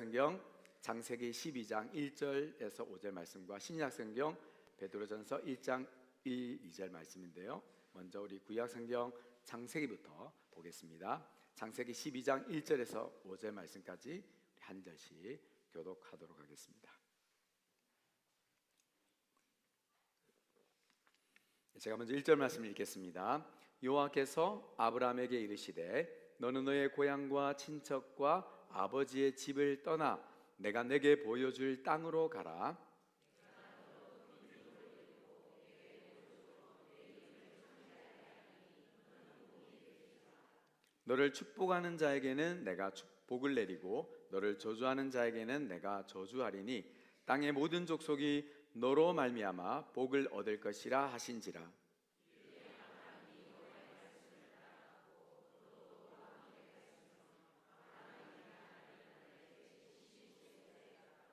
구약성경 창세기 12장 1절에서 5절 말씀과 신약성경 베드로전서 1장 1, 2절 말씀인데요. 먼저 우리 구약성경 창세기부터 보겠습니다. 창세기 12장 1절에서 5절 말씀까지 한 절씩 교독하도록 하겠습니다. 제가 먼저 1절 말씀을 읽겠습니다. 여호와께서 아브라함에게 이르시되 너는 너의 고향과 친척과 아버지의 집을 떠나 내가 내게 보여줄 땅으로 가라. 너를 축복하는 자에게는 내가 축복을 내리고 너를 저주하는 자에게는 내가 저주하리니 땅의 모든 족속이 너로 말미암아 복을 얻을 것이라 하신지라.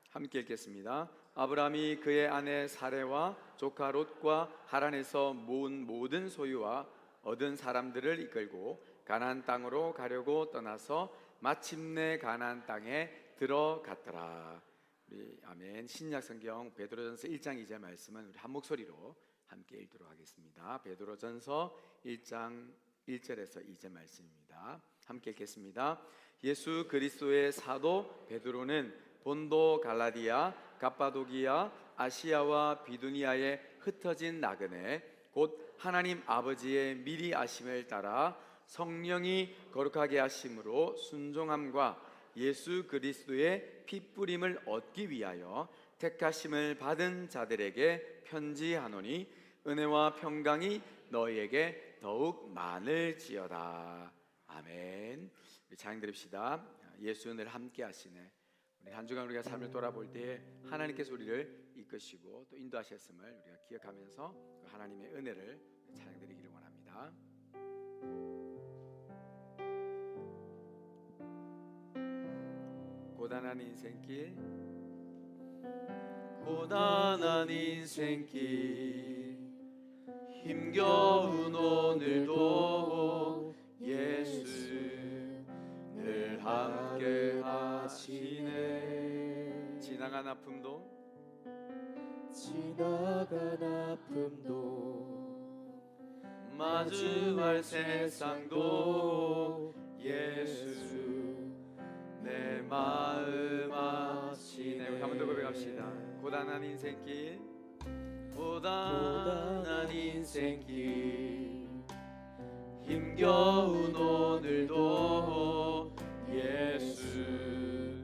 함께 읽겠습니다. 아브라함이 그의 아내 사레와 조카 롯과 하란에서 모은 모든 소유와 얻은 사람들을 이끌고 가나안 땅으로 가려고 떠나서 마침내 가나안 땅에 들어갔더라. 우리 아멘. 신약성경 베드로전서 1장 2절 말씀은 우리 한 목소리로 함께 읽도록 하겠습니다. 베드로전서 1장 1절에서 2절 말씀입니다. 함께 읽겠습니다. 예수 그리스도의 사도 베드로는 본도, 갈라디아, 갑바도기아, 아시아와 비두니아에 흩어진 나그네 곧 하나님 아버지의 미리 아심을 따라 성령이 거룩하게 하심으로 순종함과 예수 그리스도의 피뿌림을 얻기 위하여 택하심을 받은 자들에게 편지하노니 은혜와 평강이 너희에게 더욱 많을지어다. 아멘. 우리 찬양 드립시다. 예수 늘 함께 하시네. 우리 한 주간 우리가 삶을 돌아볼 때에 하나님께서 우리를 이끄시고 또 인도하셨음을 우리가 기억하면서 하나님의 은혜를 찬양드리기를 원합니다. 고단한 인생길, 고단한 인생길, 힘겨운 오늘도 예수 늘 함께 하시네. 지나간 아픔도 마주할 세상도 예수 내 마음 아시네. 우리 한 번 더 고백합시다. 고단한 인생길, 고단한 인생길, 힘겨운 오늘도 예수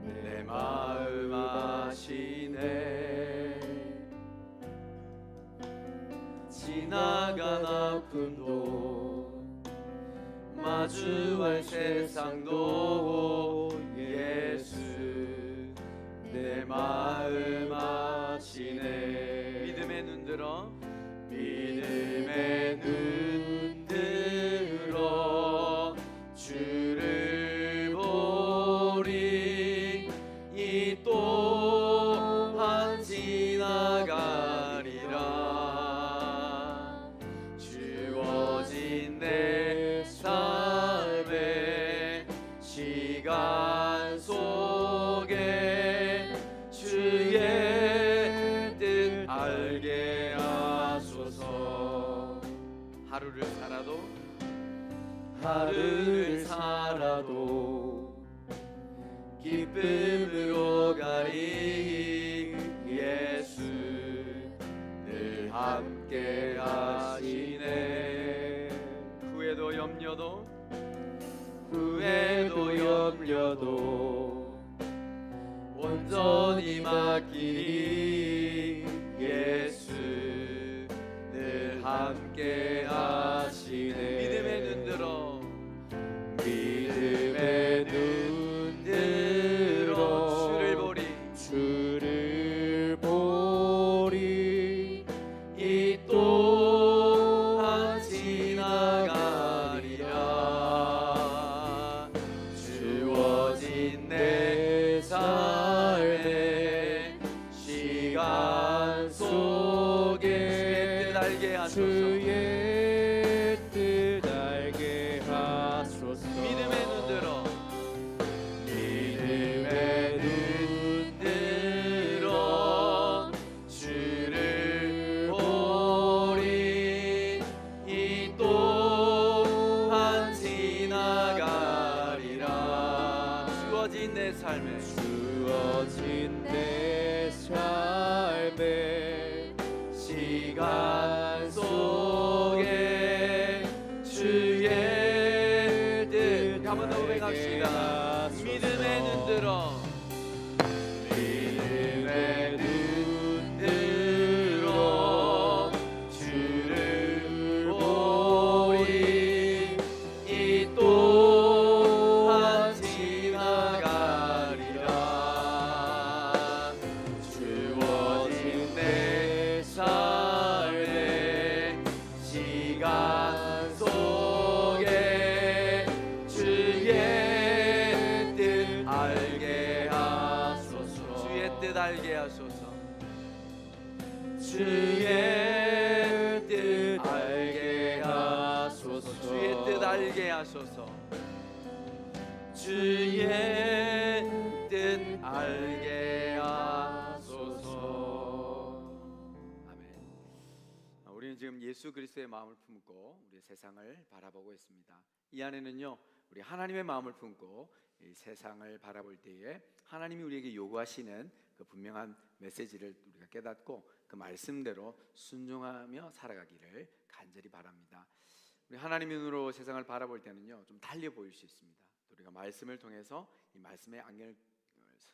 내 마음 아시네. 지나간 아픔도 마주할 세상도 예수 내 마음 아시네. 믿음의 눈 들어, 믿음의 눈 들어 주를 보리. 이 또한 지나가리라. 주어진 내 삶의 시간 속에 주의 뜻 알게 하소서. 하루를 살아도 기쁨으로 가리. 예수 늘 함께 하시네. 후회도 염려도 온전히 맡기니. 예수 늘 함께 하시네. 믿음의 눈 들어, 믿음의 눈 들어 주를 보리. 이 또한 지나가리라. 주어진 내 삶의 시간 내 삶에 주어진 내 삶에 시간 속에 주의 뜻 한번 더 고백합시다. 믿음의 눈 들어 믿음의 눈 들어 주를 보리 이 또한 지나가리라 주어진 내 삶에 시간 속에 주의 뜻 알게 하소서 주의 뜻 알게 하소서. 주의 뜻 알게 하소서 주의 뜻 알게 하소서. 주의 뜻 알게 하소서. 아멘. 우리는 지금 예수 그리스도의 마음을 품고 우리 세상을 바라보고 있습니다. 이 안에는요, 우리 하나님의 마음을 품고 이 세상을 바라볼 때에 하나님이 우리에게 요구하시는 그 분명한 메시지를 우리가 깨닫고 그 말씀대로 순종하며 살아가기를 간절히 바랍니다. 우리 하나님의 눈으로 세상을 바라볼 때는요, 좀 달려 보일 수 있습니다. 우리가 말씀을 통해서 이 말씀의 안경을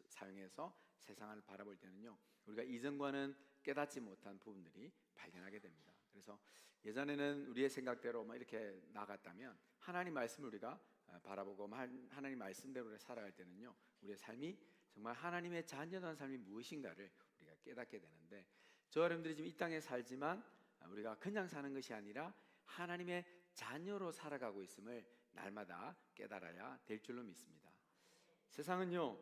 사용해서 세상을 바라볼 때는요, 우리가 이전과는 깨닫지 못한 부분들이 발견하게 됩니다. 그래서 예전에는 우리의 생각대로 막 이렇게 나갔다면 하나님 말씀을 우리가 바라보고 하나님 말씀대로 살아갈 때는요, 우리의 삶이 정말 하나님의 자녀된 삶이 무엇인가를 우리가 깨닫게 되는데, 저 여러분들이 지금 이 땅에 살지만 우리가 그냥 사는 것이 아니라 하나님의 자녀로 살아가고 있음을 날마다 깨달아야 될 줄로 믿습니다. 세상은요,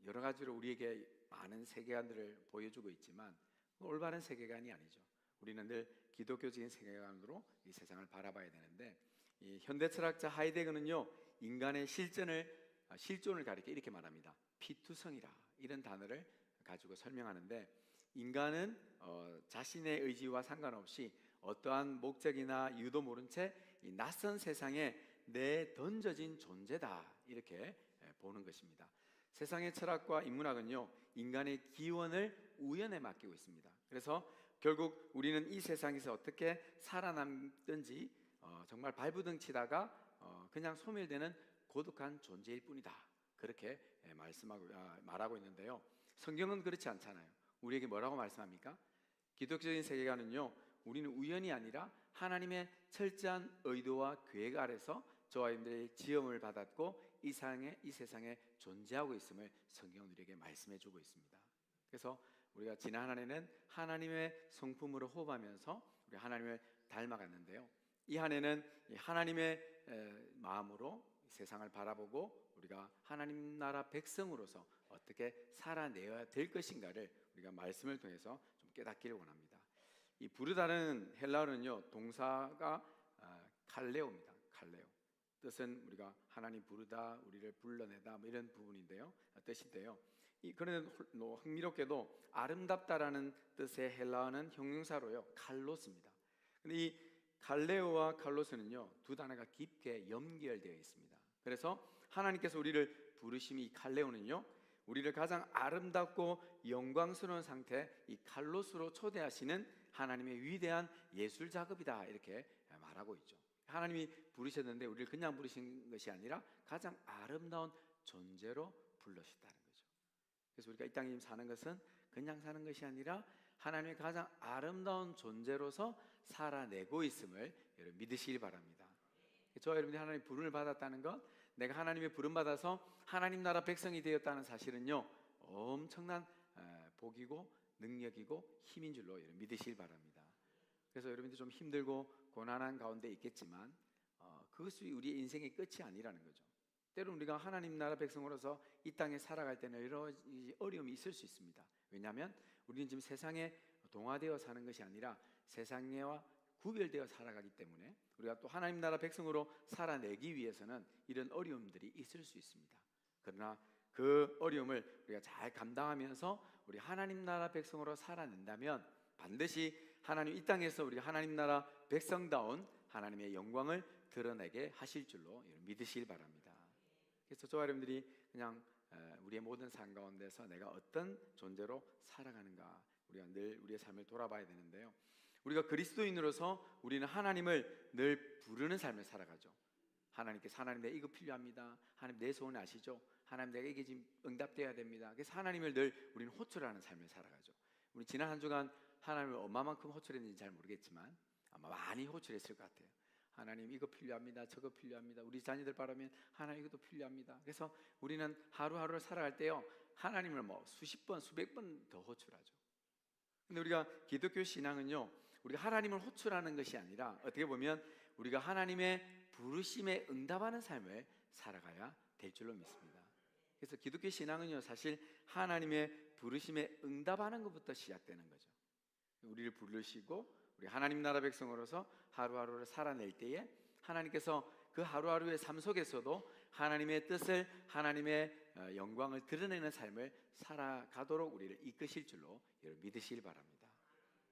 여러 가지로 우리에게 많은 세계관들을 보여주고 있지만 올바른 세계관이 아니죠. 우리는 늘 기독교적인 세계관으로 이 세상을 바라봐야 되는데, 이 현대 철학자 하이데거는요, 인간의 실존을 가리켜 이렇게 말합니다. 피투성이라 이런 단어를 가지고 설명하는데, 인간은 자신의 의지와 상관없이 어떠한 목적이나 이유도 모른 채 이 낯선 세상에 내던져진 존재다 이렇게 보는 것입니다. 세상의 철학과 인문학은요, 인간의 기원을 우연에 맡기고 있습니다. 그래서 결국 우리는 이 세상에서 어떻게 살아남든지 정말 발부둥 치다가 그냥 소멸되는 고독한 존재일 뿐이다, 그렇게 말하고 있는데요, 성경은 그렇지 않잖아요. 우리에게 뭐라고 말씀합니까? 기독교적인 세계관은요, 우리는 우연이 아니라 하나님의 철저한 의도와 계획 아래서 저와 여러분들의 지음을 받았고 이 세상에 존재하고 있음을 성경은 우리에게 말씀해 주고 있습니다. 그래서 우리가 지난 한 해는 하나님의 성품으로 호흡하면서 우리 하나님을 닮아갔는데요, 이 한 해는 하나님의 마음으로 세상을 바라보고 우리가 하나님 나라 백성으로서 어떻게 살아내야 될 것인가를 우리가 말씀을 통해서 좀 깨닫기를 원합니다. 이 부르다는 헬라어는요, 동사가 칼레오입니다. 칼레오. 뜻은 우리가 하나님 부르다, 우리를 불러내다 뭐 이런 부분인데요, 뜻인데요. 그런데 흥미롭게도 아름답다라는 뜻의 헬라어는 형용사로요, 칼로스입니다. 근데 이 칼레오와 칼로스는요, 두 단어가 깊게 연결되어 있습니다. 그래서 하나님께서 우리를 부르심이, 이 칼레오는요, 우리를 가장 아름답고 영광스러운 상태, 이 칼로스로 초대하시는 하나님의 위대한 예술 작업이다 이렇게 말하고 있죠. 하나님이 부르셨는데 우리를 그냥 부르신 것이 아니라 가장 아름다운 존재로 불러주셨다는 거죠. 그래서 우리가 이 땅에 사는 것은 그냥 사는 것이 아니라 하나님의 가장 아름다운 존재로서 살아내고 있음을 여러분 믿으시길 바랍니다. 저와 여러분이 하나님의 부름을 받았다는 것, 내가 하나님의 부름 받아서 하나님 나라 백성이 되었다는 사실은요, 엄청난 복이고 능력이고 힘인 줄로 여러분 믿으시길 바랍니다. 그래서 여러분들이 좀 힘들고 고난한 가운데 있겠지만 그것이 우리의 인생의 끝이 아니라는 거죠. 때로는 우리가 하나님 나라 백성으로서 이 땅에 살아갈 때는 여러 어려움이 있을 수 있습니다. 왜냐하면 우리는 지금 세상에 동화되어 사는 것이 아니라 세상과 구별되어 살아가기 때문에 우리가 또 하나님 나라 백성으로 살아내기 위해서는 이런 어려움들이 있을 수 있습니다. 그러나 그 어려움을 우리가 잘 감당하면서 우리 하나님 나라 백성으로 살아낸다면 반드시 하나님 이 땅에서 우리 하나님 나라 백성다운 하나님의 영광을 드러내게 하실 줄로 믿으시길 바랍니다. 그래서 저와 여러분들이 그냥 우리의 모든 삶 가운데서 내가 어떤 존재로 살아가는가, 우리가 늘 우리의 삶을 돌아봐야 되는데요. 우리가 그리스도인으로서 우리는 하나님을 늘 부르는 삶을 살아가죠. 하나님께서 하나님 내가 이거 필요합니다. 하나님 내 소원 아시죠? 하나님 내가 이게 지금 응답돼야 됩니다. 그래서 하나님을 늘 우리는 호출하는 삶을 살아가죠. 우리 지난 한 주간 하나님을 얼마만큼 호출했는지 잘 모르겠지만 아마 많이 호출했을 것 같아요. 하나님 이거 필요합니다. 저거 필요합니다. 우리 자녀들 바라면 하나님 이것도 필요합니다. 그래서 우리는 하루하루를 살아갈 때요, 하나님을 뭐 수십 번 수백 번 더 호출하죠. 근데 우리가 기독교 신앙은요, 우리가 하나님을 호출하는 것이 아니라 어떻게 보면 우리가 하나님의 부르심에 응답하는 삶을 살아가야 될 줄로 믿습니다. 그래서 기독교 신앙은요, 사실 하나님의 부르심에 응답하는 것부터 시작되는 거죠. 우리를 부르시고 우리 하나님 나라 백성으로서 하루하루를 살아낼 때에 하나님께서 그 하루하루의 삶 속에서도 하나님의 뜻을, 하나님의 영광을 드러내는 삶을 살아가도록 우리를 이끄실 줄로 여러분 믿으시길 바랍니다.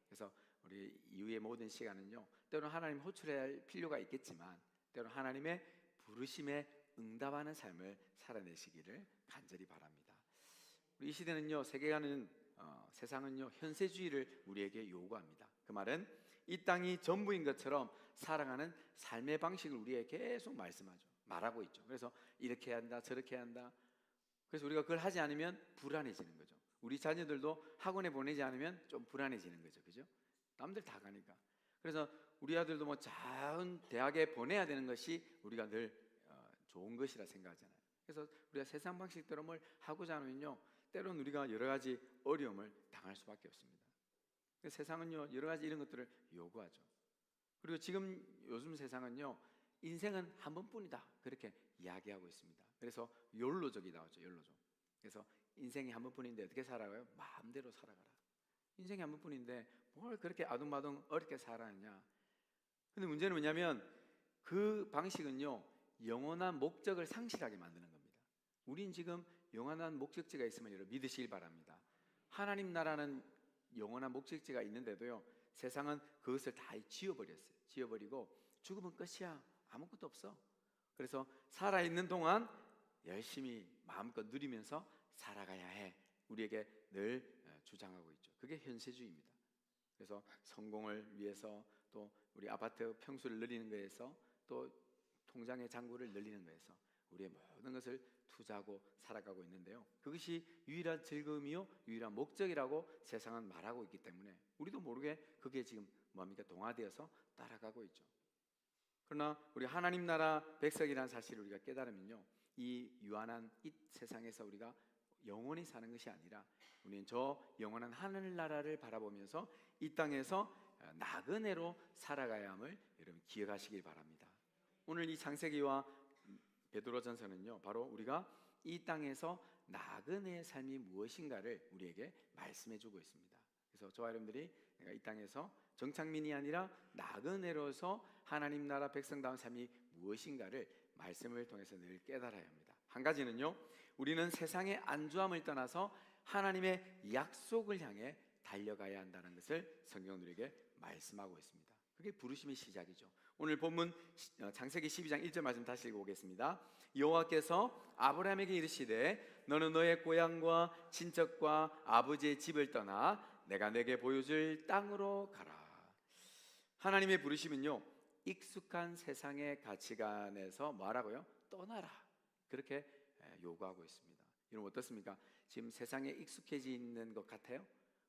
그래서 우리 이후의 모든 시간은요, 때로는 하나님 호출해야 할 필요가 있겠지만 때로는 하나님의 부르심에 응답하는 삶을 살아내시기를 간절히 바랍니다. 우리 이 시대는요, 세상은요 현세주의를 우리에게 요구합니다. 그 말은 이 땅이 전부인 것처럼 살아가는 삶의 방식을 우리에게 계속 말하고 있죠. 그래서 이렇게 해야 한다, 저렇게 해야 한다. 그래서 우리가 그걸 하지 않으면 불안해지는 거죠. 우리 자녀들도 학원에 보내지 않으면 좀 불안해지는 거죠. 그죠? 남들 다 가니까. 그래서 우리 아들도 뭐 좋은 대학에 보내야 되는 것이 우리가 늘 좋은 것이라 생각하잖아요. 그래서 우리가 세상 방식대로 뭘 하고자 하면요, 때로는 우리가 여러 가지 어려움을 당할 수밖에 없습니다. 세상은요 여러 가지 이런 것들을 요구하죠. 그리고 지금 요즘 세상은요, 인생은 한 번뿐이다 그렇게 이야기하고 있습니다. 그래서 욜로족이 나오죠. 욜로족. 그래서 인생이 한 번뿐인데 어떻게 살아가요? 마음대로 살아가라. 인생이 한 번뿐인데 뭘 그렇게 아둥바둥 어렵게 살아가느냐. 근데 문제는 뭐냐면 그 방식은요 영원한 목적을 상실하게 만드는 겁니다. 우린 지금 영원한 목적지가 있으면 여러분 믿으시길 바랍니다. 하나님 나라는 영원한 목적지가 있는데도요, 세상은 그것을 다 지워버렸어요. 지워버리고 죽으면 끝이야. 아무것도 없어. 그래서 살아있는 동안 열심히 마음껏 누리면서 살아가야 해. 우리에게 늘 주장하고 있죠. 그게 현세주의입니다. 그래서 성공을 위해서, 또 우리 아파트 평수를 늘리는 거에서, 또 통장의 잔고를 늘리는 거에서 우리의 모든 것을 투자하고 살아가고 있는데요, 그것이 유일한 즐거움이요 유일한 목적이라고 세상은 말하고 있기 때문에 우리도 모르게 그게 지금 뭡니까? 동화되어서 따라가고 있죠. 그러나 우리 하나님 나라 백성이라는 사실을 우리가 깨달으면요, 이 유한한 이 세상에서 우리가 영원히 사는 것이 아니라 우리는 저 영원한 하늘나라를 바라보면서 이 땅에서 나그네로 살아가야 함을 여러분 기억하시길 바랍니다. 오늘 이 창세기와 베드로전서는요, 바로 우리가 이 땅에서 나그네의 삶이 무엇인가를 우리에게 말씀해주고 있습니다. 그래서 저와 여러분들이 이 땅에서 정착민이 아니라 나그네로서 하나님 나라 백성다운 삶이 무엇인가를 말씀을 통해서 늘 깨달아야 합니다. 한 가지는요, 우리는 세상의 안주함을 떠나서 하나님의 약속을 향해 달려가야 한다는 것을 성경은 우리에게 말씀하고 있습니다. 그게 부르심의 시작이죠. 오늘 본문 창세기 12장 1절 말씀 다시 읽어보겠습니다. 여호와께서 아브라함에게 이르시되 너는 너의 고향과 친척과 아버지의 집을 떠나 내가 내게 보여줄 땅으로 가라. 하나님의 부르심은요, 익숙한 세상의 가치관에서 뭐하라고요? 떠나라. 그렇게 요구하고 있습니다. 여러분 어떻습니까? 지금 세상에 익숙해져 있는 것 같아요?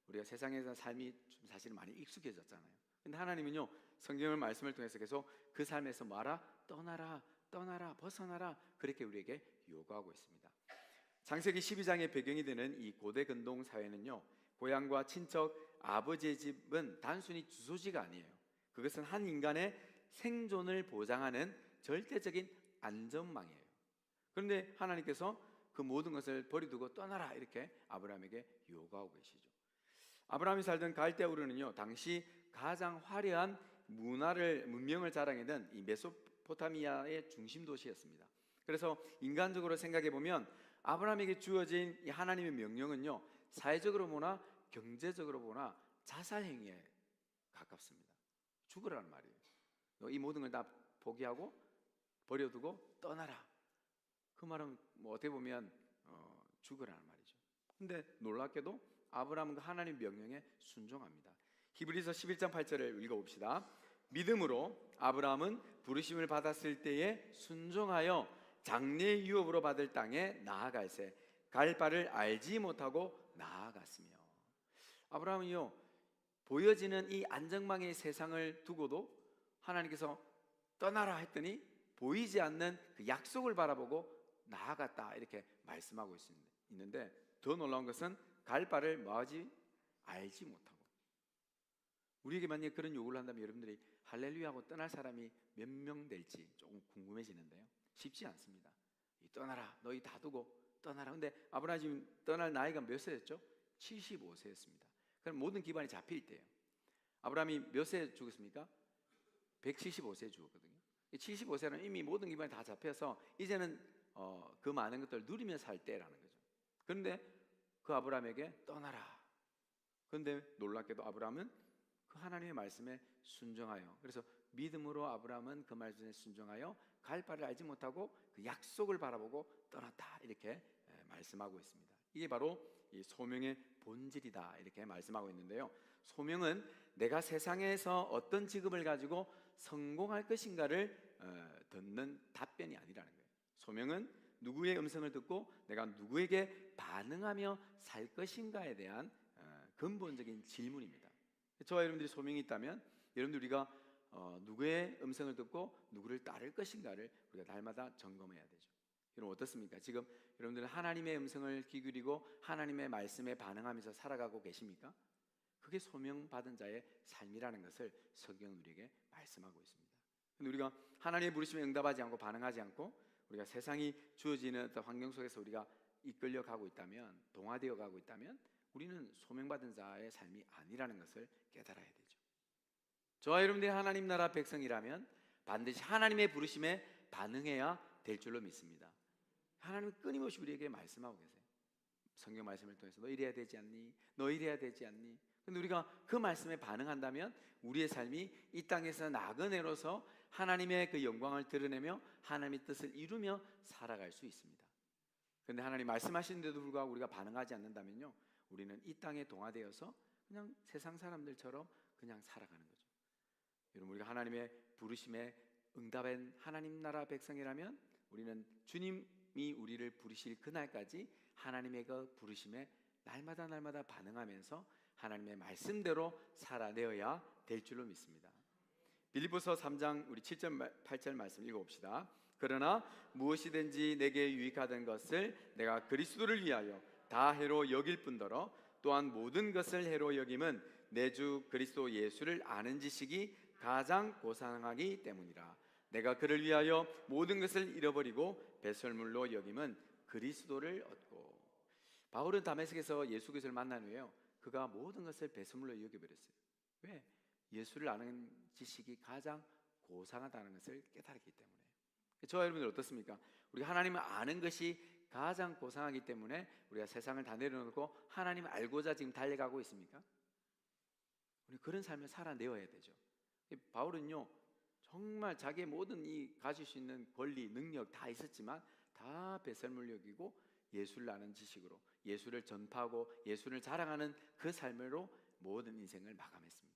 우리가 세상에서 삶이 좀 사실 많이 익숙해졌잖아요. 근데 하나님은요, 성경의 말씀을 통해서 계속 그 삶에서 뭐하라? 떠나라, 떠나라, 벗어나라. 그렇게 우리에게 요구하고 있습니다. 창세기 12장의 배경이 되는 이 고대 근동 사회는요, 고향과 친척, 아버지의 집은 단순히 주소지가 아니에요. 그것은 한 인간의 생존을 보장하는 절대적인 안전망이에요. 그런데 하나님께서 그 모든 것을 버리두고 떠나라 이렇게 아브라함에게 요구하고 계시죠. 아브라함이 살던 갈대우르는요, 당시 가장 화려한 문명을 자랑했던 이 메소포타미아의 중심 도시였습니다. 그래서 인간적으로 생각해 보면 아브라함에게 주어진 이 하나님의 명령은요, 사회적으로 보나 경제적으로 보나 자살 행위에 가깝습니다. 죽으라는 말이에요. 이 모든 걸 다 포기하고 버려두고 떠나라. 그 말은 뭐 어떻게 보면 죽으라는 말이죠. 근데 놀랍게도 아브라함은 그 하나님 명령에 순종합니다. 히브리서 11장 8절을 읽어봅시다. 믿음으로 아브라함은 부르심을 받았을 때에 순종하여 장래 유업으로 받을 땅에 나아갈새 갈 바를 알지 못하고 나아갔으며. 아브라함은요, 보여지는 이 안정망의 세상을 두고도 하나님께서 떠나라 했더니 보이지 않는 그 약속을 바라보고 나아갔다, 이렇게 말씀하고 있는데, 더 놀라운 것은 갈 바를 뭐하지? 알지 못하고. 우리에게 만약에 그런 요구를 한다면 여러분들이 할렐루야 하고 떠날 사람이 몇 명 될지 조금 궁금해지는데요, 쉽지 않습니다. 떠나라, 너희 다 두고 떠나라. 근데 아브라함이 지금 떠날 나이가 몇 세였죠? 75세였습니다. 그럼 모든 기반이 잡힐 때예요. 아브라함이 몇 세에 죽었습니까? 175세에 죽었거든요. 75세는 이미 모든 기반이 다 잡혀서 이제는 그 많은 것들을 누리며 살 때라는 거죠. 그런데 그 아브라함에게 떠나라. 그런데 놀랍게도 아브라함은 그 하나님의 말씀에 순종하여, 그래서 믿음으로 아브라함은 그 말씀에 순종하여 갈 바를 알지 못하고 그 약속을 바라보고 떠났다, 이렇게 말씀하고 있습니다. 이게 바로 이 소명의 본질이다, 이렇게 말씀하고 있는데요, 소명은 내가 세상에서 어떤 직업을 가지고 성공할 것인가를 듣는 답변이 아니라는 거예요. 소명은 누구의 음성을 듣고 내가 누구에게 반응하며 살 것인가에 대한 근본적인 질문입니다. 저와 여러분들이 소명이 있다면 여러분들 우리가 누구의 음성을 듣고 누구를 따를 것인가를 우리가 날마다 점검해야 되죠. 여러분 어떻습니까? 지금 여러분들은 하나님의 음성을 귀 기울이고 하나님의 말씀에 반응하면서 살아가고 계십니까? 그게 소명받은 자의 삶이라는 것을 성경은 우리에게 말씀하고 있습니다. 근데 우리가 하나님의 부르심에 응답하지 않고 반응하지 않고 우리가 세상이 주어지는 어떤 환경 속에서 우리가 이끌려 가고 있다면, 동화되어 가고 있다면 우리는 소명받은 자의 삶이 아니라는 것을 깨달아야 되죠. 저와 여러분들이 하나님 나라 백성이라면 반드시 하나님의 부르심에 반응해야 될 줄로 믿습니다. 하나님은 끊임없이 우리에게 말씀하고 계세요. 성경 말씀을 통해서 너 이래야 되지 않니? 너 이래야 되지 않니? 근데 우리가 그 말씀에 반응한다면 우리의 삶이 이 땅에서 나그네로서 하나님의 그 영광을 드러내며 하나님의 뜻을 이루며 살아갈 수 있습니다. 그런데 하나님 말씀하시는데도 불구하고 우리가 반응하지 않는다면요, 우리는 이 땅에 동화되어서 그냥 세상 사람들처럼 그냥 살아가는 거죠. 여러분, 우리가 하나님의 부르심에 응답한 하나님 나라 백성이라면 우리는 주님이 우리를 부르실 그날까지 하나님의 그 부르심에 날마다 반응하면서 하나님의 말씀대로 살아내어야 될 줄로 믿습니다. 빌립보서 3장 우리 7절 8절 말씀 읽어봅시다. 그러나 무엇이든지 내게 유익하던 것을 내가 그리스도를 위하여 다 해로 여길 뿐더러 또한 모든 것을 해로 여김은 내 주 그리스도 예수를 아는 지식이 가장 고상하기 때문이라. 내가 그를 위하여 모든 것을 잃어버리고 배설물로 여김은 그리스도를 얻고. 바울은 다메섹에서 예수 그리스도를 만난 후에요, 그가 모든 것을 배설물로 여겨버렸어요. 왜? 예수를 아는 지식이 가장 고상하다는 것을 깨달았기 때문에. 저와 여러분들 어떻습니까? 우리가 하나님을 아는 것이 가장 고상하기 때문에 우리가 세상을 다 내려놓고 하나님을 알고자 지금 달려가고 있습니까? 우리 그런 삶을 살아내어야 되죠. 바울은요, 정말 자기의 모든 이 가질 수 있는 권리, 능력 다 있었지만 다 배설물 여기고 예수를 아는 지식으로 예수를 전파하고 예수를 자랑하는 그 삶으로 모든 인생을 마감했습니다.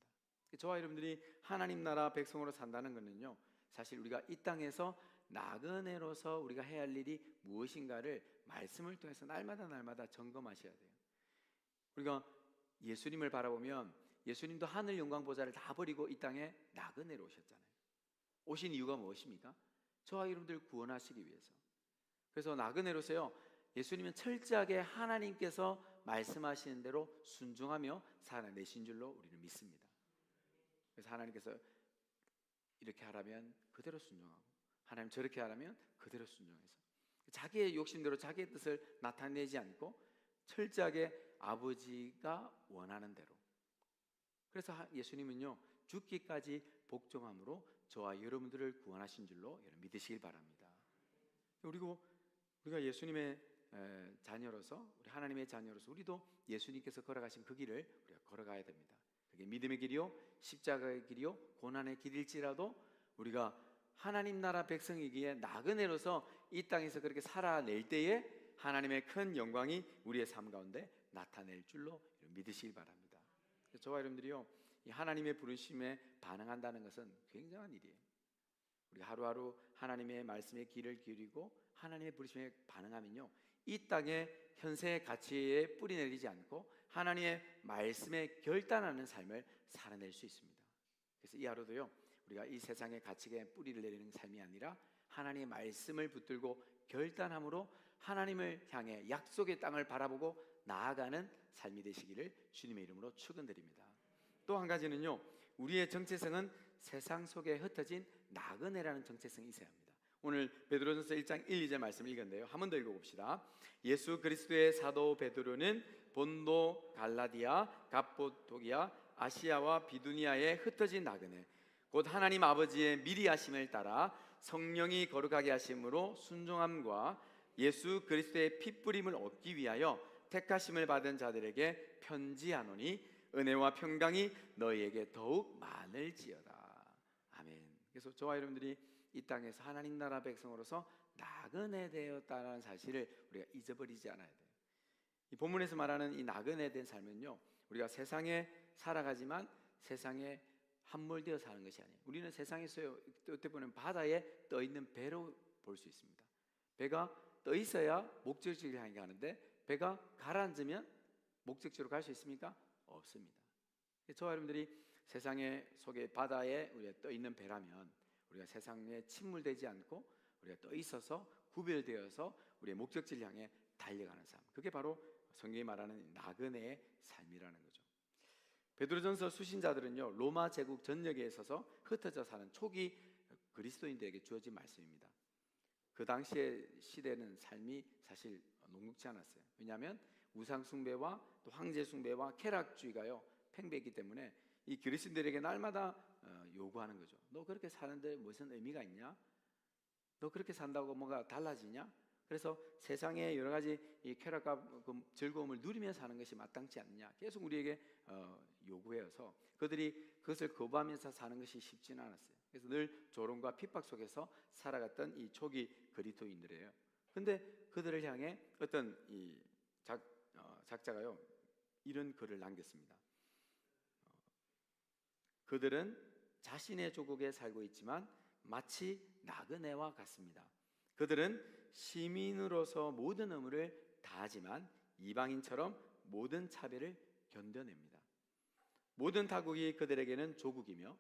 저와 여러분들이 하나님 나라 백성으로 산다는 것은요, 사실 우리가 이 땅에서 나그네로서 우리가 해야 할 일이 무엇인가를 말씀을 통해서 날마다 점검하셔야 돼요. 우리가 예수님을 바라보면 예수님도 하늘 영광 보좌를 다 버리고 이 땅에 나그네로 오셨잖아요. 오신 이유가 무엇입니까? 저와 여러분들 구원하시기 위해서. 그래서 나그네로서요, 예수님은 철저하게 하나님께서 말씀하시는 대로 순종하며 살아내신 줄로 우리는 믿습니다. 그래서 하나님께서 이렇게 하라면 그대로 순종하고, 하나님 저렇게 하라면 그대로 순종해서 자기의 욕심대로 자기의 뜻을 나타내지 않고 철저하게 아버지가 원하는 대로. 그래서 예수님은요, 죽기까지 복종함으로 저와 여러분들을 구원하신 줄로 여러분 믿으시길 바랍니다. 그리고 우리가 예수님의 자녀로서, 우리 하나님의 자녀로서 우리도 예수님께서 걸어가신 그 길을 우리가 걸어가야 됩니다. 그게 믿음의 길이요, 십자가의 길이요, 고난의 길일지라도 우리가 하나님 나라 백성이기에 나그네로서 이 땅에서 그렇게 살아낼 때에 하나님의 큰 영광이 우리의 삶 가운데 나타낼 줄로 믿으시기 바랍니다. 저와 여러분들이요, 이 하나님의 부르심에 반응한다는 것은 굉장한 일이에요. 우리 하루하루 하나님의 말씀에 귀를 기울이고 하나님의 부르심에 반응하면요, 이 땅에 현세의 가치에 뿌리 내리지 않고 하나님의 말씀에 결단하는 삶을 살아낼 수 있습니다. 그래서 이 하루도요, 우리가 이 세상의 가치에 뿌리를 내리는 삶이 아니라 하나님의 말씀을 붙들고 결단함으로 하나님을 향해 약속의 땅을 바라보고 나아가는 삶이 되시기를 주님의 이름으로 축원드립니다. 또 한 가지는요, 우리의 정체성은 세상 속에 흩어진 나그네라는 정체성이 있어야 합니다. 오늘 베드로전서 1장 1, 2절 말씀을 읽었는데요, 한 번 더 읽어봅시다. 예수 그리스도의 사도 베드로는 본도, 갈라디아, 갑보도기아, 아시아와 비두니아에 흩어진 나그네, 곧 하나님 아버지의 미리 하심을 따라 성령이 거룩하게 하심으로 순종함과 예수 그리스도의 핏부림을 얻기 위하여 택하심을 받은 자들에게 편지하노니 은혜와 평강이 너희에게 더욱 많을지어다. 아멘. 그래서 저와 여러분들이 이 땅에서 하나님 나라 백성으로서 나그네 되었다는 사실을 우리가 잊어버리지 않아야 돼요. 이 본문에서 말하는 이 나그네 된 삶은요, 우리가 세상에 살아가지만 세상에 함몰되어 사는 것이 아니에요. 우리는 세상에서 어떻게 보면 바다에 떠 있는 배로 볼 수 있습니다. 배가 떠 있어야 목적지를 향해 가는데 배가 가라앉으면 목적지로 갈 수 있습니까? 없습니다. 저와 여러분들이 세상의 속에 바다에 우리가 떠 있는 배라면 우리가 세상에 침몰되지 않고 우리가 떠 있어서 구별되어서 우리의 목적지를 향해 달려가는 삶, 그게 바로 성경이 말하는 나그네의 삶이라는 거죠. 베드로전서 수신자들은요, 로마 제국 전역에 있어서 흩어져 사는 초기 그리스도인들에게 주어진 말씀입니다. 그 당시의 시대는 삶이 사실 녹록지 않았어요. 왜냐하면 우상 숭배와 또 황제 숭배와 쾌락주의가요 팽배했기 때문에 이 그리스도인들에게 날마다 요구하는 거죠. 너 그렇게 사는데 무슨 의미가 있냐? 너 그렇게 산다고 뭐가 달라지냐? 그래서 세상의 여러 가지 이 쾌락과 즐거움을 누리며 사는 것이 마땅치 않느냐? 계속 우리에게 요구해서 그들이 그것을 거부하면서 사는 것이 쉽지는 않았어요. 그래서 늘 조롱과 핍박 속에서 살아갔던 이 초기 그리스도인들이에요. 근데 그들을 향해 어떤 이 작자가요 이런 글을 남겼습니다. 그들은 자신의 조국에 살고 있지만 마치 나그네와 같습니다. 그들은 시민으로서 모든 의무를 다하지만 이방인처럼 모든 차별을 견뎌냅니다. 모든 타국이 그들에게는 조국이며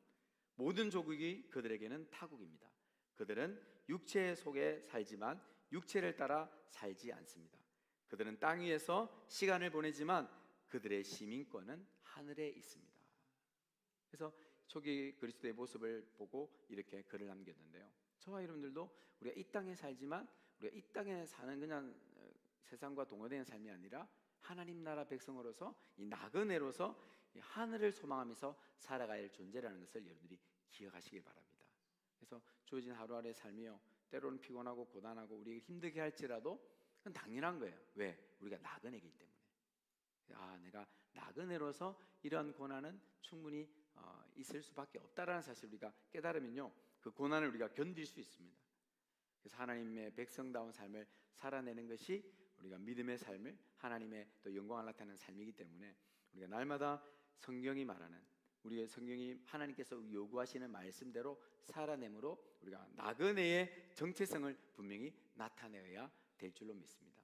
모든 조국이 그들에게는 타국입니다. 그들은 육체 속에 살지만 육체를 따라 살지 않습니다. 그들은 땅 위에서 시간을 보내지만 그들의 시민권은 하늘에 있습니다. 그래서 초기 그리스도의 모습을 보고 이렇게 글을 남겼는데요, 저와 여러분들도 우리가 이 땅에 살지만 우리가 이 땅에 사는 그냥 세상과 동화되는 삶이 아니라 하나님 나라 백성으로서 이 나그네로서 이 하늘을 소망하면서 살아가야 할 존재라는 것을 여러분들이 기억하시길 바랍니다. 그래서 주어진 하루하루의 삶이요, 때로는 피곤하고 고단하고 우리에게 힘들게 할지라도 그건 당연한 거예요. 왜? 우리가 나그네이기 때문에. 내가 나그네로서 이런 고난은 충분히 있을 수밖에 없다라는 사실을 우리가 깨달으면요, 그 고난을 우리가 견딜 수 있습니다. 그래서 하나님의 백성다운 삶을 살아내는 것이 우리가 믿음의 삶을 하나님의 또 영광을 나타내는 삶이기 때문에 우리가 날마다 성경이 말하는, 우리의 성경이 하나님께서 요구하시는 말씀대로 살아내므로 우리가 나그네의 정체성을 분명히 나타내야 될 줄로 믿습니다.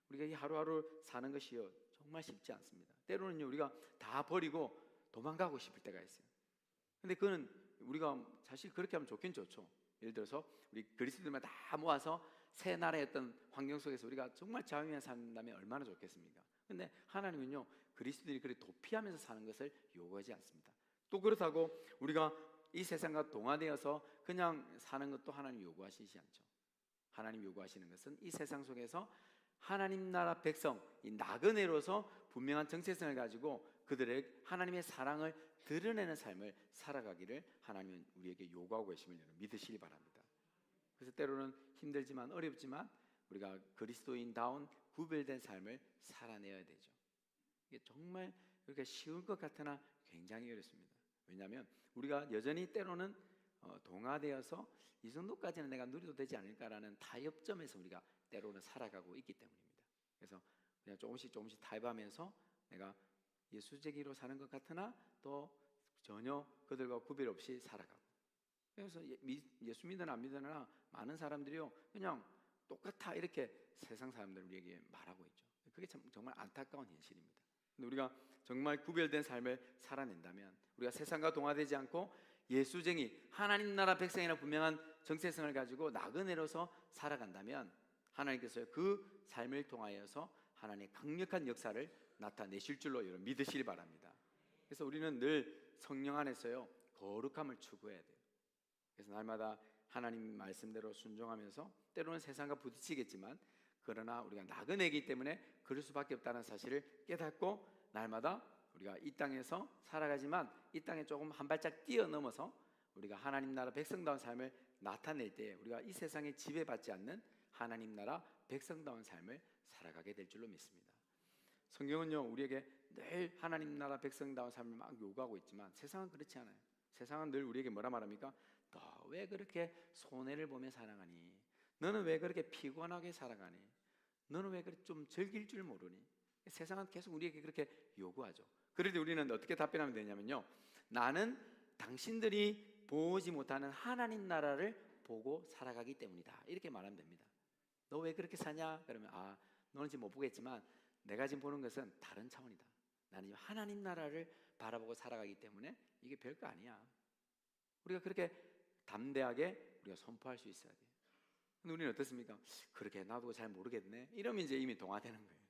우리가 이 하루하루 사는 것이요 정말 쉽지 않습니다. 때로는요 우리가 다 버리고 도망가고 싶을 때가 있어요. 근데 그거는 우리가 사실 그렇게 하면 좋긴 좋죠. 예를 들어서 우리 그리스도인들만 다 모아서 새 나라의 어떤 환경 속에서 우리가 정말 자유하게 산다면 얼마나 좋겠습니까? 근데 하나님은요 그리스도인들이 그렇게 도피하면서 사는 것을 요구하지 않습니다. 또 그렇다고 우리가 이 세상과 동화되어서 그냥 사는 것도 하나님 요구하시지 않죠. 하나님 요구하시는 것은 이 세상 속에서 하나님 나라 백성, 이 나그네로서 분명한 정체성을 가지고 그들의 하나님의 사랑을 드러내는 삶을 살아가기를 하나님은 우리에게 요구하고 계심을 여러분 믿으시기 바랍니다. 그래서 때로는 힘들지만 어렵지만 우리가 그리스도인다운 구별된 삶을 살아내야 되죠. 이게 정말 그렇게 쉬운 것 같으나 굉장히 어렵습니다. 왜냐하면 우리가 여전히 때로는 동화되어서 이 정도까지는 내가 누려도 되지 않을까라는 타협점에서 우리가 때로는 살아가고 있기 때문입니다. 그래서 그냥 조금씩 타협하면서 내가 예수쟁이로 사는 것 같으나 또 전혀 그들과 구별 없이 살아가고, 그래서 예수 믿으나 안 믿으나 많은 사람들이요 그냥 똑같아 이렇게 세상 사람들 우리에게 말하고 있죠. 그게 정말 안타까운 현실입니다. 근데 우리가 정말 구별된 삶을 살아낸다면, 우리가 세상과 동화되지 않고 예수쟁이 하나님 나라 백성이나 분명한 정체성을 가지고 나그네로서 살아간다면 하나님께서 그 삶을 통하여서 하나님의 강력한 역사를 나타내실 줄로 여러분 믿으시길 바랍니다. 그래서 우리는 늘 성령 안에서요 거룩함을 추구해야 돼요. 그래서 날마다 하나님 말씀대로 순종하면서 때로는 세상과 부딪히겠지만, 그러나 우리가 나그네이기 때문에 그럴 수밖에 없다는 사실을 깨닫고 날마다 우리가 이 땅에서 살아가지만 이 땅에 조금 한 발짝 뛰어넘어서 우리가 하나님 나라 백성다운 삶을 나타낼 때 우리가 이 세상에 지배받지 않는 하나님 나라 백성다운 삶을 살아가게 될 줄로 믿습니다. 성경은요 우리에게 늘 하나님 나라 백성다운 삶을 막 요구하고 있지만 세상은 그렇지 않아요. 세상은 늘 우리에게 뭐라 말합니까? 너 왜 그렇게 손해를 보며 살아가니? 너는 왜 그렇게 피곤하게 살아가니? 너는 왜 그렇게 좀 즐길 줄 모르니? 세상은 계속 우리에게 그렇게 요구하죠. 그럴 때 우리는 어떻게 답변하면 되냐면요, 나는 당신들이 보지 못하는 하나님 나라를 보고 살아가기 때문이다, 이렇게 말하면 됩니다. 너 왜 그렇게 사냐? 그러면 너는 지금 못 보겠지만 내가 지금 보는 것은 다른 차원이다. 나는 지금 하나님 나라를 바라보고 살아가기 때문에 이게 별거 아니야. 우리가 그렇게 담대하게 우리가 선포할 수 있어야 돼요. 근데 우리는 어떻습니까? 그렇게 나도 잘 모르겠네, 이러면 이제 이미 동화되는 거예요.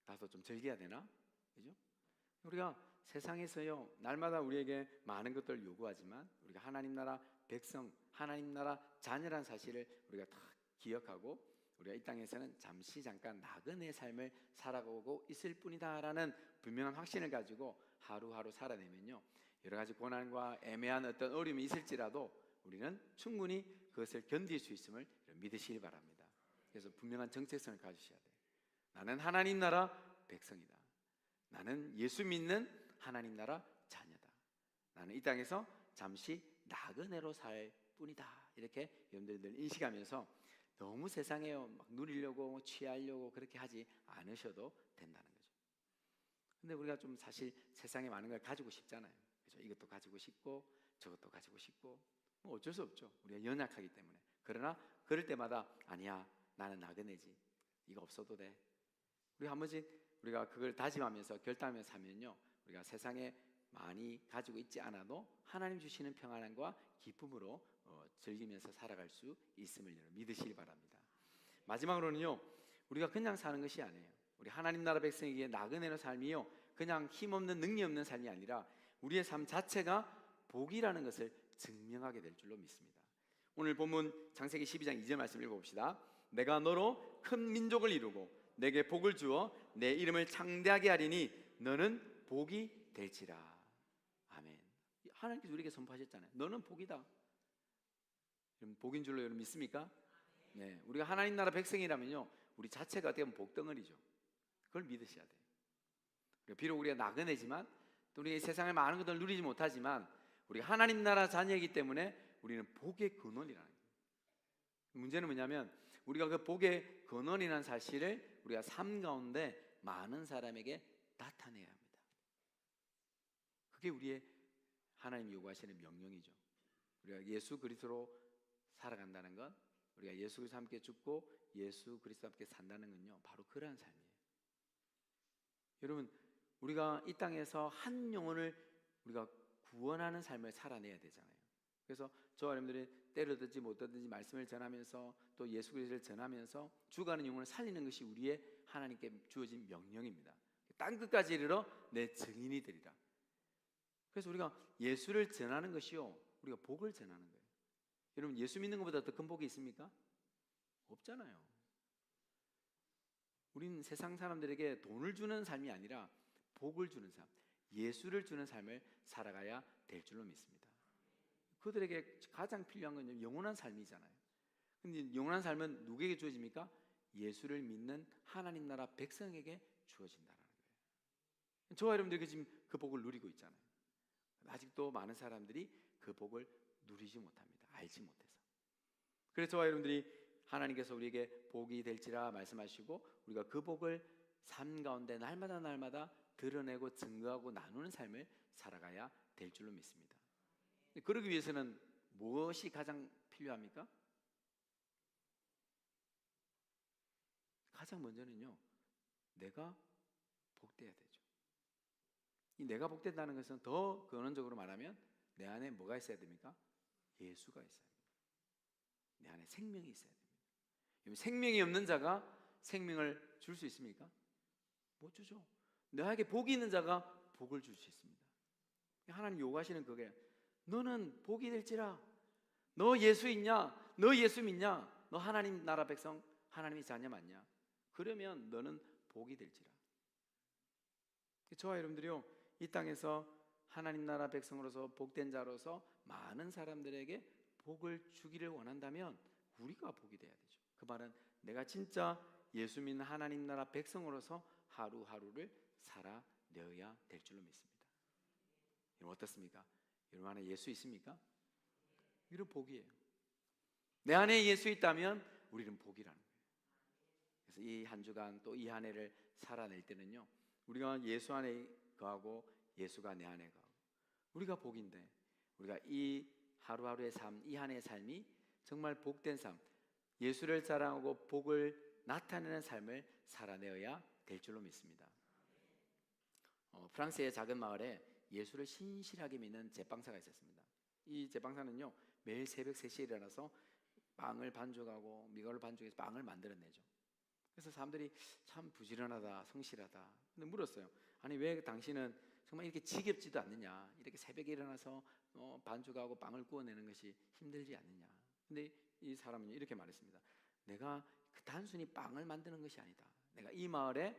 나도 좀 즐겨야 되나? 그죠? 우리가 세상에서요 날마다 우리에게 많은 것들을 요구하지만 우리가 하나님 나라 백성, 하나님 나라 자녀란 사실을 우리가 다 기억하고 우리가 이 땅에서는 잠깐 나그네 삶을 살아가고 있을 뿐이다라는 분명한 확신을 가지고 하루하루 살아내면요, 여러 가지 고난과 애매한 어떤 어려움이 있을지라도 우리는 충분히 그것을 견딜 수 있음을 믿으시기 바랍니다. 그래서 분명한 정체성을 가지셔야 돼요. 나는 하나님 나라 백성이다. 나는 예수 믿는 하나님 나라 자녀다. 나는 이 땅에서 잠시 나그네로 살 뿐이다. 이렇게 여러분들 인식하면서 너무 세상에 막 누리려고 취하려고 그렇게 하지 않으셔도 된다는 거죠. 근데 우리가 좀 사실 세상에 많은 걸 가지고 싶잖아요. 그렇죠? 이것도 가지고 싶고 저것도 가지고 싶고 뭐 어쩔 수 없죠. 우리가 연약하기 때문에. 그러나 그럴 때마다 아니야, 나는 나그네지. 이거 없어도 돼. 우리가 한 번씩 우리가 그걸 다짐하면서 결단하면서 하면요, 우리가 세상에 많이 가지고 있지 않아도 하나님 주시는 평안함과 기쁨으로 즐기면서 살아갈 수 있음을 믿으시기 바랍니다. 마지막으로는요, 우리가 그냥 사는 것이 아니에요. 우리 하나님 나라 백성에게 나그네의 삶이요 그냥 힘없는 능력 없는 삶이 아니라 우리의 삶 자체가 복이라는 것을 증명하게 될 줄로 믿습니다. 오늘 본문 창세기 12장 2절 말씀 읽어봅시다. 내가 너로 큰 민족을 이루고 내게 복을 주어 내 이름을 창대하게 하리니 너는 복이 될지라. 아멘. 하나님께서 우리에게 선포하셨잖아요. 너는 복이다. 여러분 복인 줄로 여러분 믿습니까? 네, 우리가 하나님 나라 백성이라면요 우리 자체가 어떻게 보면 복덩어리죠. 그걸 믿으셔야 돼요. 비록 우리가 나그네지만 또 우리 세상의 많은 것들을 누리지 못하지만 우리가 하나님 나라 자녀이기 때문에 우리는 복의 근원이라는 거예요. 문제는 뭐냐면 우리가 그 복의 근원이라는 사실을 우리가 삶 가운데 많은 사람에게 나타내야 합니다. 그게 우리의 하나님 요구하시는 명령이죠. 우리가 예수 그리스도로 살아간다는 것, 우리가 예수 그리스도와 함께 죽고 예수 그리스도와 함께 산다는 건요 바로 그러한 삶이에요. 여러분 우리가 이 땅에서 한 영혼을 우리가 구원하는 삶을 살아내야 되잖아요. 그래서 저와 여러분들이 때려듣지 못하든지 말씀을 전하면서 또 예수 그리스도를 전하면서 죽어가는 영혼을 살리는 것이 우리의 하나님께 주어진 명령입니다. 땅 끝까지 이르러 내 증인이 되리라. 그래서 우리가 예수를 전하는 것이요 우리가 복을 전하는 거예요. 여러분 예수 믿는 것보다 더 큰 복이 있습니까? 없잖아요. 우리는 세상 사람들에게 돈을 주는 삶이 아니라 복을 주는 삶, 예수를 주는 삶을 살아가야 될 줄로 믿습니다. 그들에게 가장 필요한 건 영원한 삶이잖아요. 근데 영원한 삶은 누구에게 주어집니까? 예수를 믿는 하나님 나라 백성에게 주어진다는 거예요. 저와 여러분들이 지금 그 복을 누리고 있잖아요. 아직도 많은 사람들이 그 복을 누리지 못합니다. 알지 못해서. 그래서 저와 여러분들이 하나님께서 우리에게 복이 될지라 말씀하시고 우리가 그 복을 삶 가운데 날마다 드러내고 증거하고 나누는 삶을 살아가야 될 줄로 믿습니다. 그러기 위해서는 무엇이 가장 필요합니까? 가장 먼저는요, 내가 복돼야 되죠. 이 내가 복된다는 것은 더 근원적으로 말하면 내 안에 뭐가 있어야 됩니까? 예수가 있어야 됩니다. 내 안에 생명이 있어야 됩니다. 생명이 없는 자가 생명을 줄 수 있습니까? 못 주죠. 너에게 복이 있는 자가 복을 줄 수 있습니다. 하나님 요구하시는 그게, 너는 복이 될지라. 너 예수 있냐? 너 예수 믿냐? 너 하나님 나라 백성, 하나님의 자녀 맞냐? 그러면 너는 복이 될지라. 저와 여러분들이요, 이 땅에서 하나님 나라 백성으로서 복된 자로서 많은 사람들에게 복을 주기를 원한다면 우리가 복이 돼야 되죠. 그 말은 내가 진짜 예수 믿는 하나님 나라 백성으로서 하루하루를 살아내어야 될 줄로 믿습니다. 여러분 어떻습니까? 여러분 안에 예수 있습니까? 이런 복이에요. 내 안에 예수 있다면 우리는 복이라는 거예요. 그래서 이 한 주간 또 이 한 해를 살아낼 때는요, 우리가 예수 안에 거하고 예수가 내 안에 거하고 우리가 복인데, 우리가 이 하루하루의 삶, 이 한 해의 삶이 정말 복된 삶, 예수를 자랑하고 복을 나타내는 삶을 살아내어야 될 줄로 믿습니다. 프랑스의 작은 마을에 예수를 신실하게 믿는 제빵사가 있었습니다. 이 제빵사는요, 매일 새벽 3시에 일어나서 빵을 반죽하고 미각을 반죽해서 빵을 만들어내죠. 그래서 사람들이 참 부지런하다, 성실하다. 근데 물었어요. 아니 왜 당신은 정말 이렇게 지겹지도 않느냐? 이렇게 새벽에 일어나서 반죽하고 빵을 구워내는 것이 힘들지 않느냐? 근데 이 사람은 이렇게 말했습니다. 내가 단순히 빵을 만드는 것이 아니다. 내가 이 마을에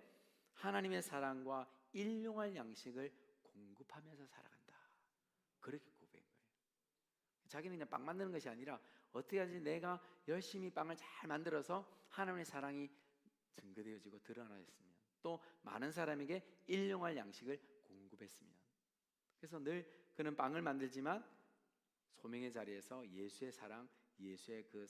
하나님의 사랑과 일용할 양식을 공급하면서 살아간다. 그렇게 고백한 거예요. 자기는 그냥 빵 만드는 것이 아니라 어떻게 하지 내가 열심히 빵을 잘 만들어서 하나님의 사랑이 증거되어지고 드러나였으면, 또 많은 사람에게 일용할 양식을 공급했으면. 그래서 늘 그는 빵을 만들지만 소명의 자리에서 예수의 사랑, 예수의 그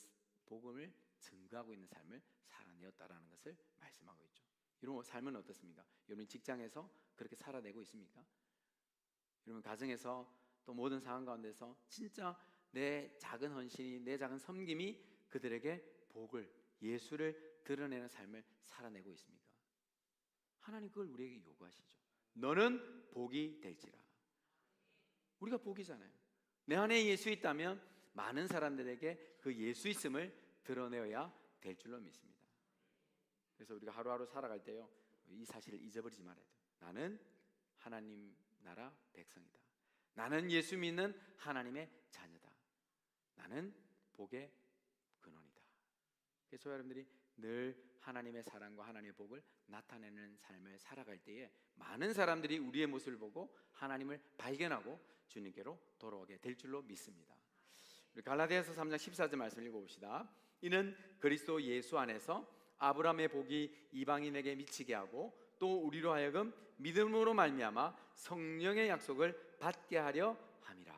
복음을 증거하고 있는 삶을 살아내었다라는 것을 말씀하고 있죠. 여러분 삶은 어떻습니까? 여러분 직장에서 그렇게 살아내고 있습니까? 여러분 가정에서 또 모든 상황 가운데서 진짜 내 작은 헌신이, 내 작은 섬김이 그들에게 복을, 예수를 드러내는 삶을 살아내고 있습니까? 하나님 그걸 우리에게 요구하시죠. 너는 복이 될지라. 우리가 복이잖아요. 내 안에 예수 있다면 많은 사람들에게 그 예수 있음을 드러내어야 될 줄로 믿습니다. 그래서 우리가 하루하루 살아갈 때요, 이 사실을 잊어버리지 말아야 돼요. 나는 하나님 나라 백성이다. 나는 예수 믿는 하나님의 자녀다. 나는 복의 근원이다. 그래서 여러분들이 늘 하나님의 사랑과 하나님의 복을 나타내는 삶을 살아갈 때에 많은 사람들이 우리의 모습을 보고 하나님을 발견하고 주님께로 돌아오게 될 줄로 믿습니다. 우리 갈라디아서 3장 14절 말씀 읽어봅시다. 이는 그리스도 예수 안에서 아브라함의 복이 이방인에게 미치게 하고 또 우리로 하여금 믿음으로 말미암아 성령의 약속을 받게 하려 함이라.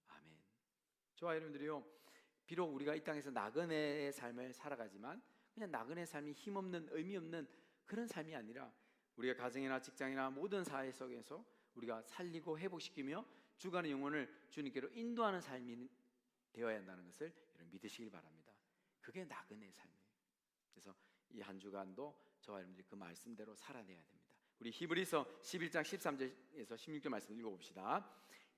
아멘. 저와 여러분들이요, 비록 우리가 이 땅에서 나그네의 삶을 살아가지만 그냥 나그네 삶이 힘없는, 의미 없는 그런 삶이 아니라 우리가 가정이나 직장이나 모든 사회 속에서 우리가 살리고 회복시키며 주간의 영혼을 주님께로 인도하는 삶이 되어야 한다는 것을 여러분 믿으시길 바랍니다. 그게 나그네의 삶이에요. 그래서 이 한 주간도 저와 여러분들이 그 말씀대로 살아내야 됩니다. 우리 히브리서 11장 13절에서 16절 말씀 읽어봅시다.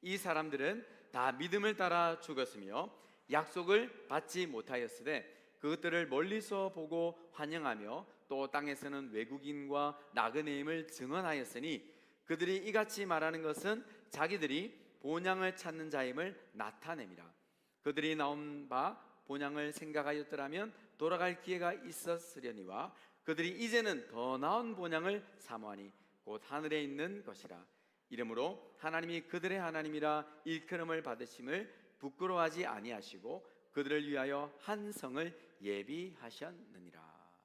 이 사람들은 다 믿음을 따라 죽었으며 약속을 받지 못하였으되 그것들을 멀리서 보고 환영하며 또 땅에서는 외국인과 나그네임을 증언하였으니 그들이 이같이 말하는 것은 자기들이 본향을 찾는 자임을 나타냅니다. 그들이 나온 바 본향을 생각하였더라면 돌아갈 기회가 있었으려니와 그들이 이제는 더 나은 본향을 사모하니 곧 하늘에 있는 것이라. 이러므로 하나님이 그들의 하나님이라 일컬음을 받으심을 부끄러워하지 아니하시고 그들을 위하여 한 성을 예비하셨느니라.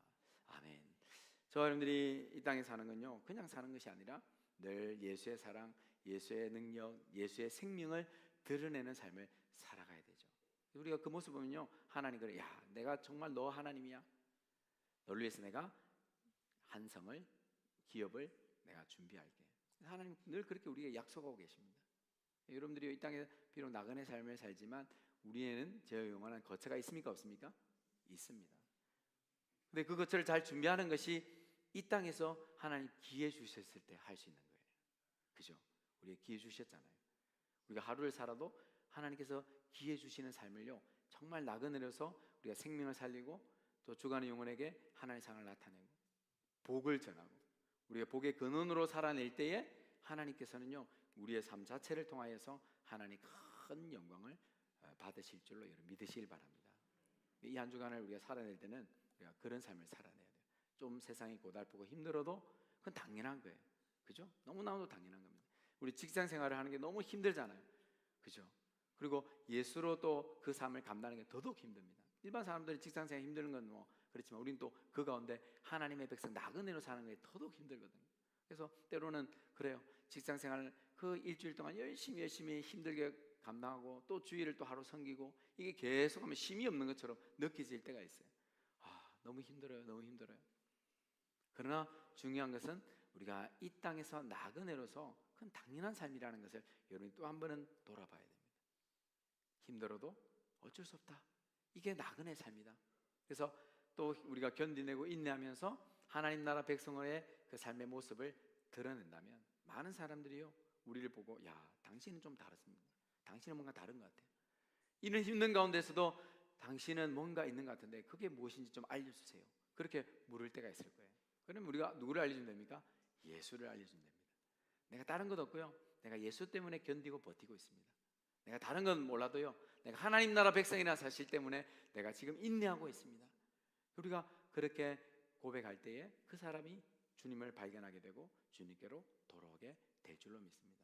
아멘. 저와 여러분들이 이 땅에 사는 건요, 그냥 사는 것이 아니라 늘 예수의 사랑, 예수의 능력, 예수의 생명을 드러내는 삶을 살아가야 되죠. 우리가 그 모습 보면요, 하나님 그래, 야, 내가 정말 너 하나님이야. 너를 위해서 내가 한성을, 기업을 내가 준비할게. 하나님 늘 그렇게 우리에게 약속하고 계십니다. 여러분들이 이 땅에 비록 나그네 삶을 살지만 우리에는 저 영원한 거처가 있습니까, 없습니까? 있습니다. 근데 그 거처를 잘 준비하는 것이 이 땅에서 하나님 기회 주셨을 때 할 수 있는 거예요. 그죠? 우리에게 기회 주셨잖아요. 우리가 하루를 살아도 하나님께서 기회 주시는 삶을요, 정말 나그네로서 우리가 생명을 살리고 또 죽어가는 영혼에게 하나님의 사랑을 나타내고 복을 전하고 우리가 복의 근원으로 살아낼 때에 하나님께서는요, 우리의 삶 자체를 통하여서 하나님 큰 영광을 받으실 줄로 여러분 믿으시길 바랍니다. 이 한 주간을 우리가 살아낼 때는 우리가 그런 삶을 살아내야 돼요. 좀 세상이 고달프고 힘들어도 그건 당연한 거예요. 그죠? 너무나도 당연한 겁니다. 우리 직장 생활을 하는 게 너무 힘들잖아요. 그죠? 그리고 예수로 또 그 삶을 감당하는 게 더더욱 힘듭니다. 일반 사람들이 직장 생활 힘드는 건 뭐 그렇지만 우리는 또 그 가운데 하나님의 백성 나그네로 사는 게 더더욱 힘들거든요. 그래서 때로는 그래요. 직장 생활 그 일주일 동안 열심히 힘들게 감당하고 또 주일을 또 하루 섬기고 이게 계속하면 쉼이 없는 것처럼 느껴질 때가 있어요. 너무 힘들어요. 너무 힘들어요. 그러나 중요한 것은 우리가 이 땅에서 나그네로서 그건 당연한 삶이라는 것을 여러분이 또 한 번은 돌아봐야 됩니다. 힘들어도 어쩔 수 없다. 이게 나그네 삶이다. 그래서 또 우리가 견디내고 인내하면서 하나님 나라 백성의 그 삶의 모습을 드러낸다면 많은 사람들이요, 우리를 보고 야, 당신은 좀 다르습니다. 당신은 뭔가 다른 것 같아요. 이런 힘든 가운데서도 당신은 뭔가 있는 것 같은데 그게 무엇인지 좀 알려주세요. 그렇게 물을 때가 있을 거예요. 그러면 우리가 누구를 알려주면 됩니까? 예수를 알려주면 됩니다. 내가 다른 것 없고요, 내가 예수 때문에 견디고 버티고 있습니다. 내가 다른 건 몰라도요, 내가 하나님 나라 백성이라는 사실 때문에 내가 지금 인내하고 있습니다. 우리가 그렇게 고백할 때에 그 사람이 주님을 발견하게 되고 주님께로 돌아오게 될 줄로 믿습니다.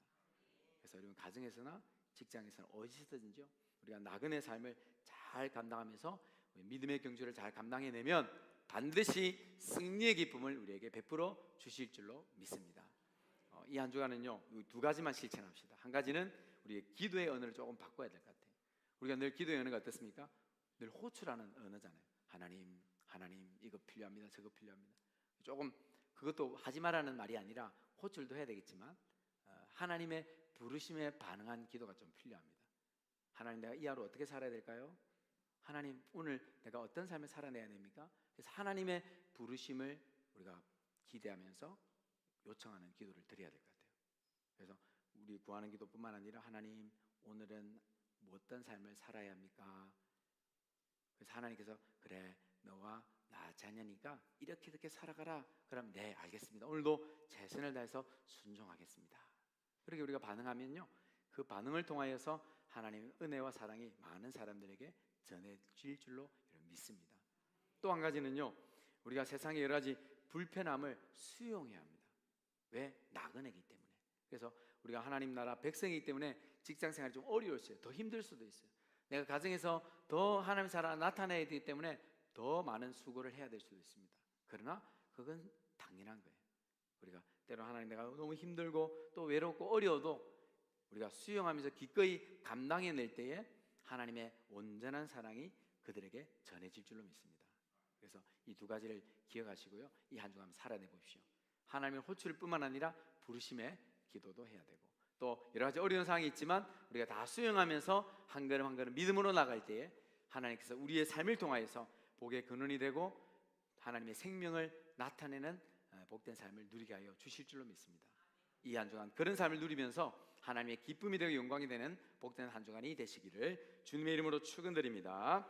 그래서 여러분 가정에서나 직장에서나 어디서든지요, 우리가 나그네 삶을 잘 감당하면서 믿음의 경주를 잘 감당해내면 반드시 승리의 기쁨을 우리에게 베풀어 주실 줄로 믿습니다. 이 한 주간은요, 두 가지만 실천합시다. 한 가지는 우리의 기도의 언어를 조금 바꿔야 될 것 같아요. 우리가 늘 기도의 언어가 어떻습니까? 늘 호출하는 언어잖아요. 하나님 이거 필요합니다. 저거 필요합니다. 조금 그것도 하지 말라는 말이 아니라 호출도 해야 되겠지만 하나님의 부르심에 반응한 기도가 좀 필요합니다. 하나님, 내가 이 하루 어떻게 살아야 될까요? 하나님, 오늘 내가 어떤 삶을 살아내야 됩니까? 그래서 하나님의 부르심을 우리가 기대하면서 요청하는 기도를 드려야 될 것 같아요. 그래서 우리 구하는 기도뿐만 아니라 하나님, 오늘은 어떤 삶을 살아야 합니까? 그래서 하나님께서 그래, 너와 나 자녀니까 이렇게 살아가라. 그럼 네, 알겠습니다. 오늘도 최선을 다해서 순종하겠습니다. 그렇게 우리가 반응하면요, 그 반응을 통하여서 하나님의 은혜와 사랑이 많은 사람들에게 전해질 줄로 믿습니다. 또 한 가지는요, 우리가 세상의 여러 가지 불편함을 수용해야 합니다. 왜? 나그네이기 때문에. 그래서 우리가 하나님 나라 백성이기 때문에 직장 생활이 좀 어려울 수 있어요. 더 힘들 수도 있어요. 내가 가정에서 더 하나님의 사랑을 나타내야 되기 때문에 더 많은 수고를 해야 될 수도 있습니다. 그러나 그건 당연한 거예요. 우리가 때로 하나님, 내가 너무 힘들고 또 외롭고 어려워도 우리가 수용하면서 기꺼이 감당해낼 때에 하나님의 온전한 사랑이 그들에게 전해질 줄로 믿습니다. 그래서 이 두 가지를 기억하시고요, 이 한 주간 살아내 보십시오. 하나님의 호출을 뿐만 아니라 부르심의 기도도 해야 되고, 또 여러 가지 어려운 상황이 있지만 우리가 다 수용하면서 한 걸음 한 걸음 믿음으로 나갈 때에 하나님께서 우리의 삶을 통하여서 복의 근원이 되고 하나님의 생명을 나타내는 복된 삶을 누리게 하여 주실 줄로 믿습니다. 이 한 주간 그런 삶을 누리면서 하나님의 기쁨이 되고 영광이 되는 복된 한 주간이 되시기를 주님의 이름으로 축원드립니다.